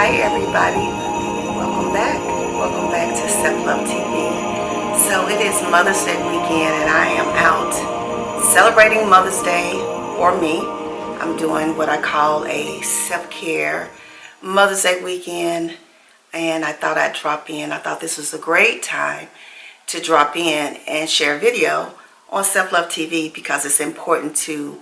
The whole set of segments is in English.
Hi everybody, welcome back. Welcome back to Self-Love TV. So it is Mother's Day weekend and I am out celebrating Mother's Day for me. I'm doing what I call a self-care Mother's Day weekend, and I thought I'd drop in. I thought this was a great time to drop in and share a video on Self-Love TV because it's important to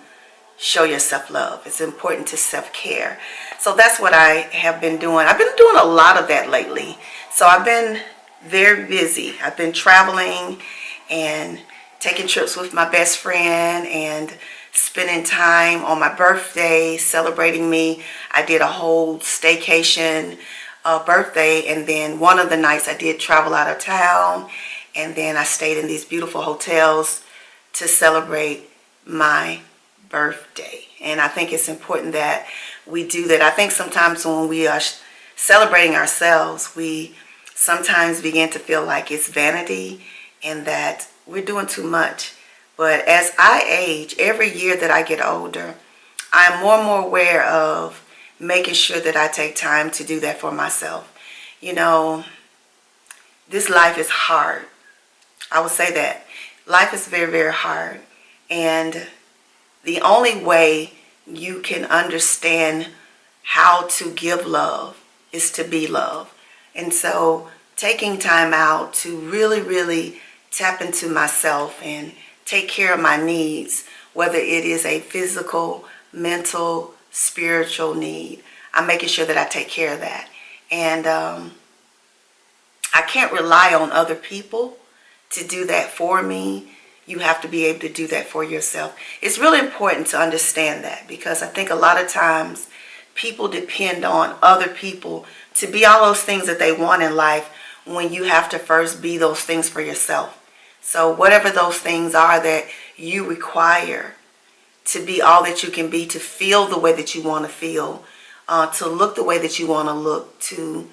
show your self-love. It's important to self-care. So that's what I have been doing. I've been doing a lot of that lately. So I've been very busy. I've been traveling and taking trips with my best friend and spending time on my birthday celebrating me. I did a whole staycation birthday, and then one of the nights I did travel out of town, and then I stayed in these beautiful hotels to celebrate my birthday. And I think it's important that we do that. I think sometimes when we are celebrating ourselves, we sometimes begin to feel like it's vanity and that we're doing too much. But as I age, every year that I get older, I'm more and more aware of making sure that I take time to do that for myself. You know, this life is hard. I would say that. Life is very, very hard. And the only way you can understand how to give love is to be love. And so taking time out to really, really tap into myself and take care of my needs, whether it is a physical, mental, spiritual need, I'm making sure that I take care of that. And I can't rely on other people to do that for me. You have to be able to do that for yourself. It's really important to understand that, because I think a lot of times people depend on other people to be all those things that they want in life when you have to first be those things for yourself. So whatever those things are that you require to be all that you can be, to feel the way that you want to feel, to look the way that you want to look, to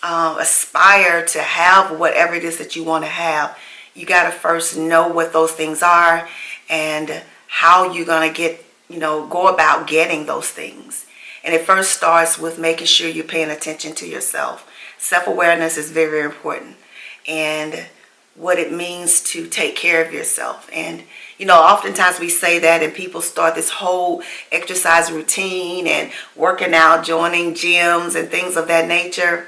aspire to have whatever it is that you want to have, you got to first know what those things are and how you're going to get, go about getting those things. And it first starts with making sure you're paying attention to yourself. Self-awareness is very, very important. And what it means to take care of yourself. And, oftentimes we say that and people start this whole exercise routine and working out, joining gyms and things of that nature.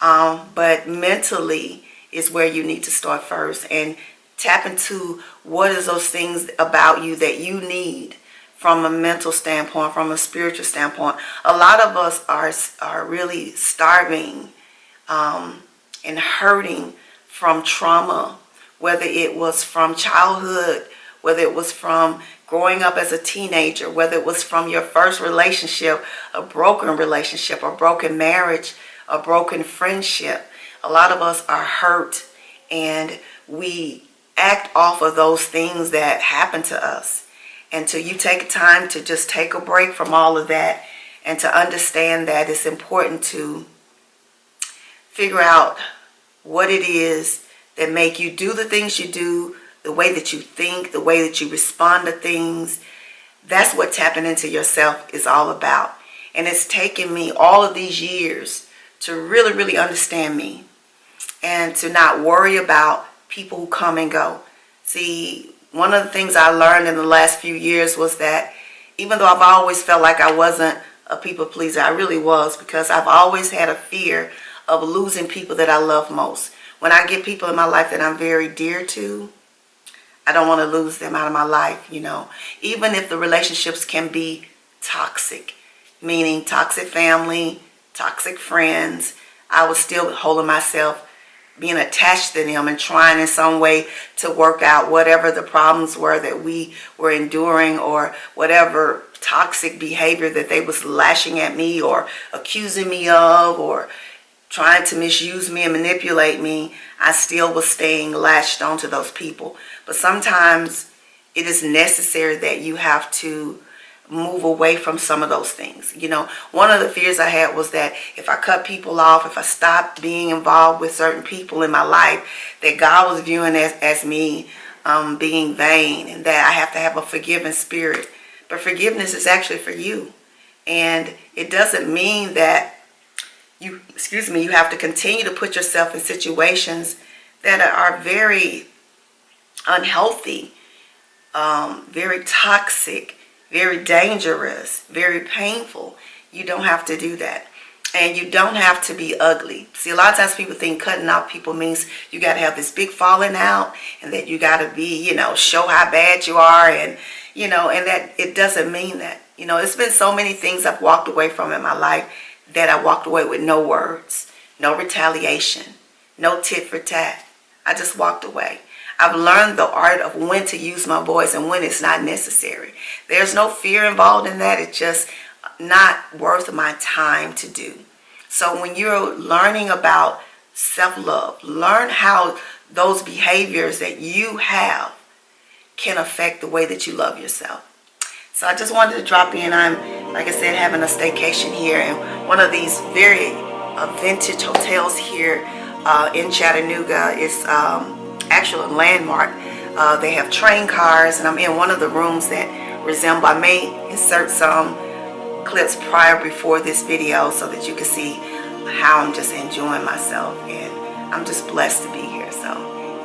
But mentally is where you need to start first and tap into what is those things about you that you need from a mental standpoint, from a spiritual standpoint. A lot of us are really starving and hurting from trauma, whether it was from childhood, whether it was from growing up as a teenager, whether it was from your first relationship, a broken marriage, a broken friendship. A lot of us are hurt and we act off of those things that happen to us. Until you take time to just take a break from all of that and to understand that it's important to figure out what it is that make you do the things you do, the way that you think, the way that you respond to things. That's what tapping into yourself is all about. And it's taken me all of these years to really, really understand me and to not worry about people who come and go. See, one of the things I learned in the last few years was that even though I've always felt like I wasn't a people pleaser, I really was, because I've always had a fear of losing people that I love most. When I get people in my life that I'm very dear to, I don't want to lose them out of my life, Even if the relationships can be toxic, meaning toxic family, toxic friends, I was still holding myself, being attached to them and trying in some way to work out whatever the problems were that we were enduring, or whatever toxic behavior that they was lashing at me or accusing me of, or trying to misuse me and manipulate me. I still was staying latched onto those people. But sometimes it is necessary that you have to move away from some of those things. One of the fears I had was that if I cut people off, if I stopped being involved with certain people in my life, that God was viewing as me being vain, and that I have to have a forgiving spirit. But forgiveness is actually for you. And it doesn't mean that you have to continue to put yourself in situations that are very unhealthy, very toxic, very dangerous, very painful. You don't have to do that. And you don't have to be ugly. See, a lot of times people think cutting out people means you got to have this big falling out and that you got to be, show how bad you are, and, and that it doesn't mean that. It's been so many things I've walked away from in my life that I walked away with no words, no retaliation, no tit for tat. I just walked away. I've learned the art of when to use my voice and when it's not necessary. There's no fear involved in that. It's just not worth my time to do. So when you're learning about self-love, learn how those behaviors that you have can affect the way that you love yourself. So I just wanted to drop in. I'm, like I said, having a staycation here in one of these very vintage hotels here in Chattanooga. It's actually a landmark. They have train cars, and I'm in one of the rooms that resemble. I may insert some clips before this video so that you can see how I'm just enjoying myself, and I'm just blessed to be here. So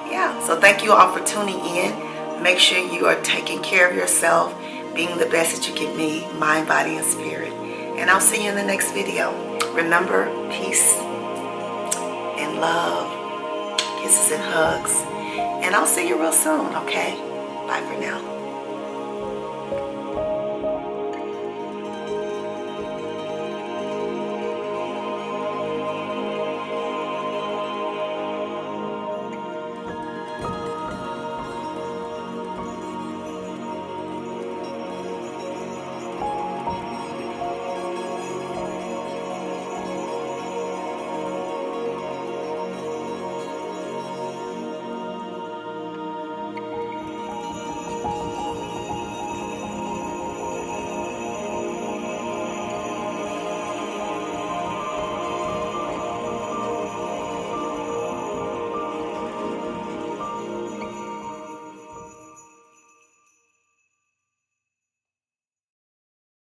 yeah, so thank you all for tuning in. Make sure you are taking care of yourself, being the best that you can be, mind, body, and spirit. And I'll see you in the next video. Remember, peace and love, kisses and hugs, and I'll see you real soon, okay? Bye for now.